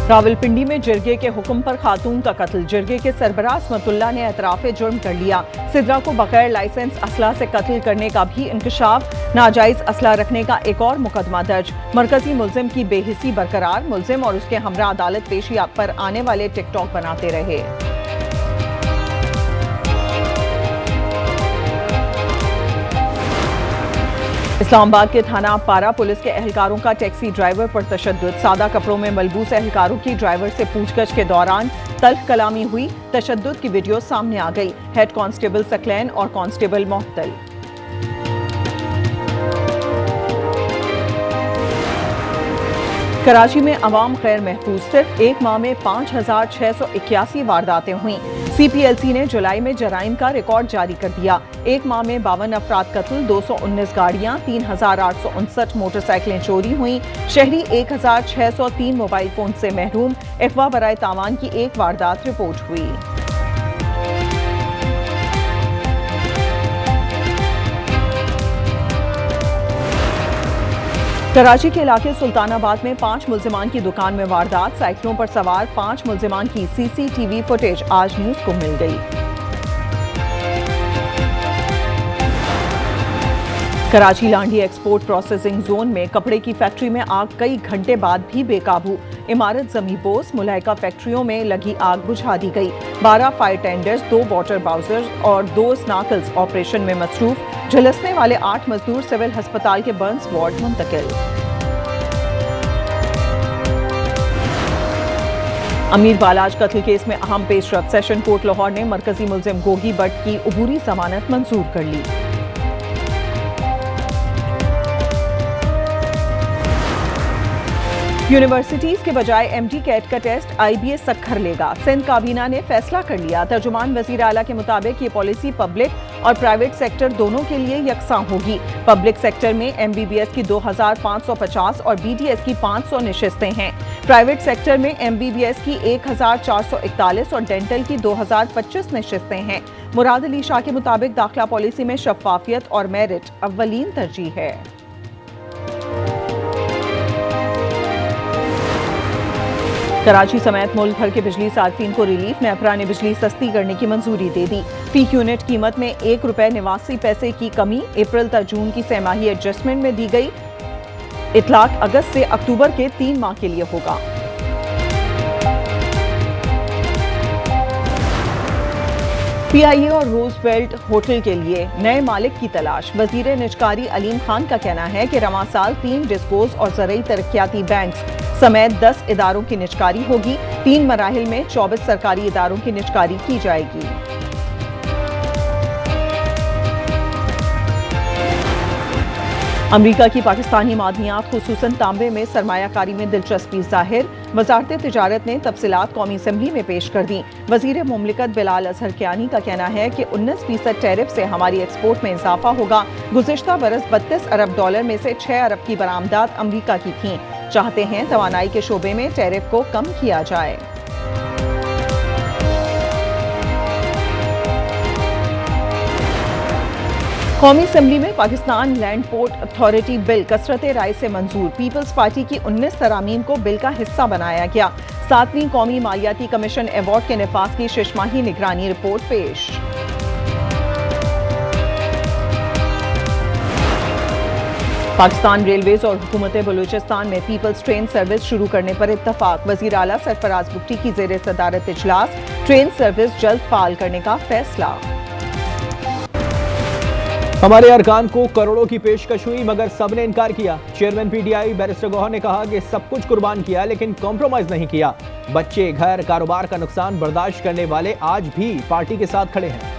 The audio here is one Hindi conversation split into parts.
रावलपिंडी में जिरगे के हुक्म पर खातून का कत्ल। जिरगे के सरबराह असमतुल्लाह ने एतराफ़े जुर्म कर लिया। सिद्रा को बगैर लाइसेंस असला से कत्ल करने का भी इंकशाफ। नाजायज असला रखने का एक और मुकदमा दर्ज। मरकजी मुल्जिम की बेहिसी बरकरार। मुल्जिम और उसके हमरा अदालत पेशी पर आने वाले टिकटॉक बनाते रहे। इस्लामाबाद के थाना पारा पुलिस के एहलकारों का टैक्सी ड्राइवर पर तशद्दुद। सादा कपड़ों में मलबूस एहलकारों की ड्राइवर से पूछगछ के दौरान तल्ख कलामी हुई। तशद्दुद की वीडियो सामने आ गई। हेड कांस्टेबल सकलैन और कांस्टेबल मोहतल। कराची में अवाम गैर महफूज। सिर्फ एक माह में 5,681 वारदातें हुई। CPLC ने जुलाई में जराइम का रिकॉर्ड जारी कर दिया। एक माह में 52 अफराद कत्ल, 219 गाड़ियां, 3,859 मोटरसाइकिलें चोरी हुई। शहरी 1,603 मोबाइल फोन से महरूम। अफवाह बराए तावान की एक वारदात रिपोर्ट हुई। कराची के इलाके सुल्तानाबाद में 5 मुल्जिमान की दुकान में वारदात। साइकिलों पर सवार 5 मुल्जिमान की CCTV फुटेज आज न्यूज को मिल गई। Karachi Landhi export processing zone में कपड़े की फैक्ट्री में आग कई घंटे बाद भी बेकाबू। इमारत जमीबोस मुलायका फैक्ट्रियों में लगी आग बुझा दी गई। 12 फायर टेंडर्स, 2 वाटर बाउजर्स और 2 स्नाकल्स ऑपरेशन में मसरूफ। झुलसने वाले 8 मजदूर सिविल अस्पताल के बर्न्स वार्ड मुंतकिल। अमीर बालाज कत्ल केस में अहम पेशरफ। सेशन कोर्ट लाहौर ने मरकजी मुल्जिम गोगी बट की अबूरी जमानत मंजूर कर ली। यूनिवर्सिटीज के बजाय MD कैट का टेस्ट IBA सख्खर लेगा। सिंध काबीना ने फैसला कर लिया। तर्जुमान वजीर आला के मुताबिक ये पॉलिसी पब्लिक और प्राइवेट सेक्टर दोनों के लिए यकसां होगी। पब्लिक सेक्टर में MBBS की 2,550 और BDS की 500 नशिस्तें हैं। प्राइवेट सेक्टर में MBBS की 1,441 और डेंटल की 2,025 नशिस्तें हैं। मुराद अली शाह के मुताबिक दाखिला पॉलिसी में शफाफियत और मेरिट अव्वलीन तरजीह है। कराची समेत मुल्क भर के बिजली सार्फिन को रिलीफ। नेपरा ने बिजली सस्ती करने की मंजूरी दे दी। फी यूनिट कीमत में ₹1.89 की कमी अप्रैल तक जून की सहमाही एडजस्टमेंट में दी गई। इतलाक अगस्त से अक्टूबर के 3 माह के लिए होगा। PIA और रोजवेल्ट होटल के लिए नए मालिक की तलाश। वजीर निजकारी अलीम खान का कहना है कि रवां साल 3 डिस्कोज और ज़रई तरक्याती बैंक्स समेत 10 इदारों की निजकारी होगी। 3 मराहिल में 24 सरकारी इदारों की निजकारी की जाएगी। अमरीका की पाकिस्तानी मादनियात खुसूसन तांबे में सरमायाकारी में दिलचस्पी जाहिर। वजारत तिजारत ने तफसीलात कौमी असम्बली में पेश कर दी। वजीर मुमलिकत बिलाल अजहर कियानी का कहना है कि 19% टैरिफ से हमारी एक्सपोर्ट में इजाफा होगा। गुज़िश्ता बरस $32 अरब में से 6 अरब की बरामदात अमरीका की थीं। चाहते हैं तवानाई के शोबे में टैरिफ को कम किया जाए। कौमी असम्बली में Pakistan land port authority bill कसरत राय से मंजूर। पीपल्स पार्टी की 19 तरामीम को बिल का हिस्सा बनाया गया। 7वीं कौमी मालियाती कमीशन अवार्ड के निफाज की शिशमाही निगरानी रिपोर्ट पेश। पाकिस्तान रेलवेज और हुकूमत बलूचिस्तान में पीपल्स ट्रेन सर्विस शुरू करने पर इत्तफाक। वजीर आला सरफराज बुट्टी की जेर सदारत इजलास। ट्रेन सर्विस जल्द फाल करने का फैसला। हमारे अरकान को करोड़ों की पेशकश हुई मगर सबने इनकार किया। चेयरमैन PTI बैरिस्टर गौहर ने कहा कि सब कुछ कुर्बान किया लेकिन कॉम्प्रोमाइज नहीं किया। बच्चे, घर, कारोबार का नुकसान बर्दाश्त करने वाले आज भी पार्टी के साथ खड़े हैं।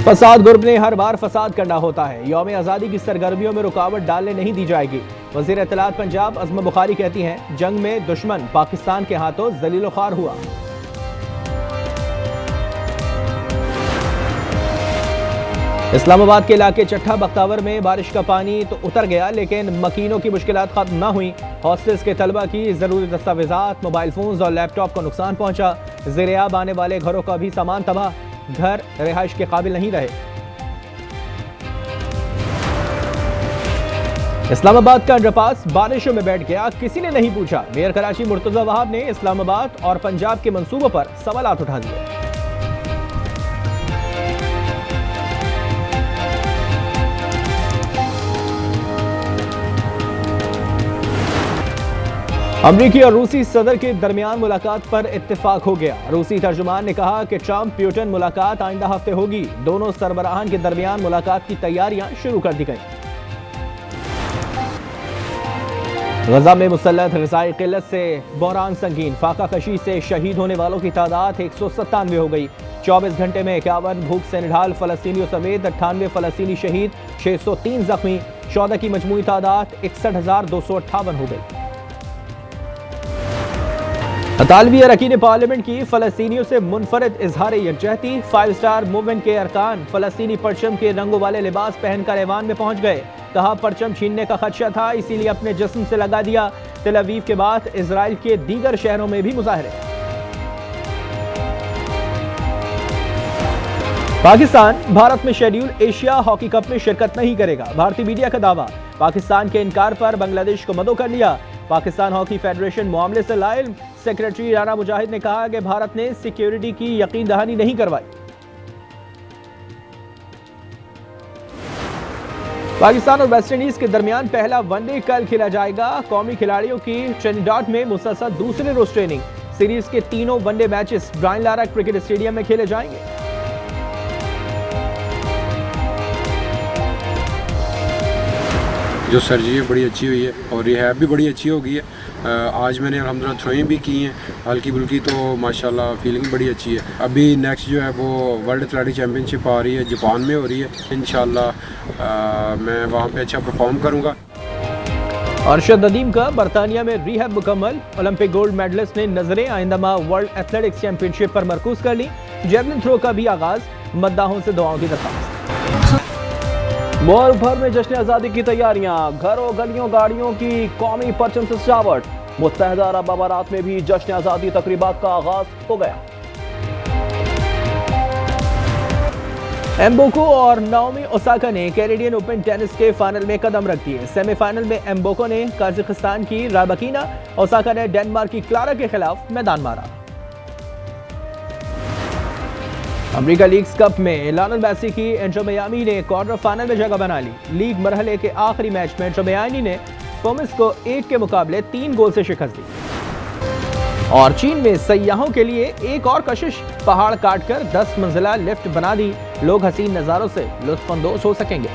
फसाद गुर्ब ने हर बार फसाद करना होता है। यौम आज़ादी की सरगर्मियों में रुकावट डालने नहीं दी जाएगी। वज़ीर इत्तलात पंजाब अज़मा बुखारी कहती हैं जंग में दुश्मन पाकिस्तान के हाथों ज़लील ख्वार हुआ। इस्लामाबाद के इलाके चट्ठा बख्तावर में बारिश का पानी तो उतर गया लेकिन मकीनों की मुश्किलात खत्म न हुई। हॉस्टल्स के तलबा की ज़रूरी दस्तावेज़ात, मोबाइल फोन्स और लैपटॉप को नुकसान पहुंचा। ज़ेर-ए-आब आने वाले घरों का भी सामान तबाह। घर रिहाइश के काबिल नहीं रहे। इस्लामाबाद का अंडरपास बारिशों में बैठ गया, किसी ने नहीं पूछा। मेयर कराची मुर्तजा वहाब ने इस्लामाबाद और पंजाब के मंसूबों पर सवालात उठा दिए। अमरीकी और रूसी सदर के दरमियान मुलाकात पर इत्तेफाक हो गया। रूसी तर्जुमान ने कहा कि ट्रंप प्यूटन मुलाकात आइंदा हफ्ते होगी। दोनों सरबराहान के दरमियान मुलाकात की तैयारियां शुरू कर दी गई। गजा में मुसल्लत ग़िज़ाई क़िल्लत से बहरान संगीन, फाका कशी से शहीद होने वालों की तादाद 197 हो गई। 24 घंटे में 51 भूख से निढाल फ़लस्तीनियों समेत 98 फ़लस्तीनी शहीद, 603 जख्मी। शोहदा की मजमूई तादाद 61,258 हो गई। अतालवी अरकान पार्लियामेंट की फ़लस्तीनियों से मुनफरद इजहार यकजहती। 5 स्टार मूवमेंट के अरकान फ़लस्तीनी परचम के रंगों वाले लिबास पहनकर ऐवान में पहुंच गए। कहा परचम छीनने का खदशा था, इसीलिए अपने जिस्म से लगा दिया। तेल अवीव के बाद इजराइल के दीगर शहरों में भी मुजाहरे। पाकिस्तान भारत में शेड्यूल एशिया हॉकी कप में शिरकत नहीं करेगा, भारतीय मीडिया का दावा। पाकिस्तान के इनकार पर बांग्लादेश को मदो कर लिया। पाकिस्तान हॉकी फेडरेशन मामले से लाइल। सेक्रेटरी राना मुजाहिद ने कहा कि भारत ने सिक्योरिटी की यकीन दहानी नहीं करवाई। पाकिस्तान और वेस्टइंडीज के दरमियान पहला वनडे कल खेला जाएगा। कौमी खिलाड़ियों की ट्रिनिडाड में मुसलसल दूसरे रोज ट्रेनिंग। सीरीज के तीनों one day matches Brian Lara cricket stadium में खेले जाएंगे। जो सर्जरी है बड़ी अच्छी हुई है और रिहैब भी बड़ी अच्छी हो गई है। आज मैंने अल्हम्दुलिल्लाह थ्रोइंग भी की हैं हल्की बुल्की, तो माशाल्लाह फीलिंग बड़ी अच्छी है। अभी नेक्स्ट जो है वो वर्ल्ड एथलेटिक चैम्पियनशिप आ रही है, जापान में हो रही है। इंशाल्लाह मैं वहाँ पे अच्छा परफॉर्म करूँगा। अरशद नदीम का बरतानिया में रिहैब मुकम्मल। ओलंपिक गोल्ड मेडलिस्ट ने नजरें आइंदा माह वर्ल्ड एथलेटिक्स चैंपियनशिप पर मरकूज कर ली। जेवलिन थ्रो का भी आगाज, मद्दाहों से दुआओं की दरख्वास्त। मुल्क भर में जश्न आज़ादी की तैयारियां, घरों गलियों गाड़ियों की कौमी परचम से सजावट। मुत्तहदा अरब अमारात में भी जश्न आज़ादी तकरीबात का आगाज हो गया। एम्बोको और नाओमी ओसाका ने कैनेडियन ओपन टेनिस के फाइनल में कदम रख दिए। सेमीफाइनल में एम्बोको ने कजाकिस्तान की राबाकिना, ओसाका ने डेनमार्क की क्लारा के खिलाफ मैदान मारा। अमेरिका लीग्स कप में लियोनेल मेसी की इंटर मियामी ने क्वार्टर फाइनल में जगह बना ली। लीग मरहले के आखिरी मैच में इंटर मियामी ने पोमिस को 1 के मुकाबले 3 गोल से शिकस्त दी। और चीन में सयाहों के लिए एक और कशिश, पहाड़ काटकर 10 मंजिला लिफ्ट बना दी। लोग हसीन नज़ारों से लुत्फ अंदोज हो सकेंगे।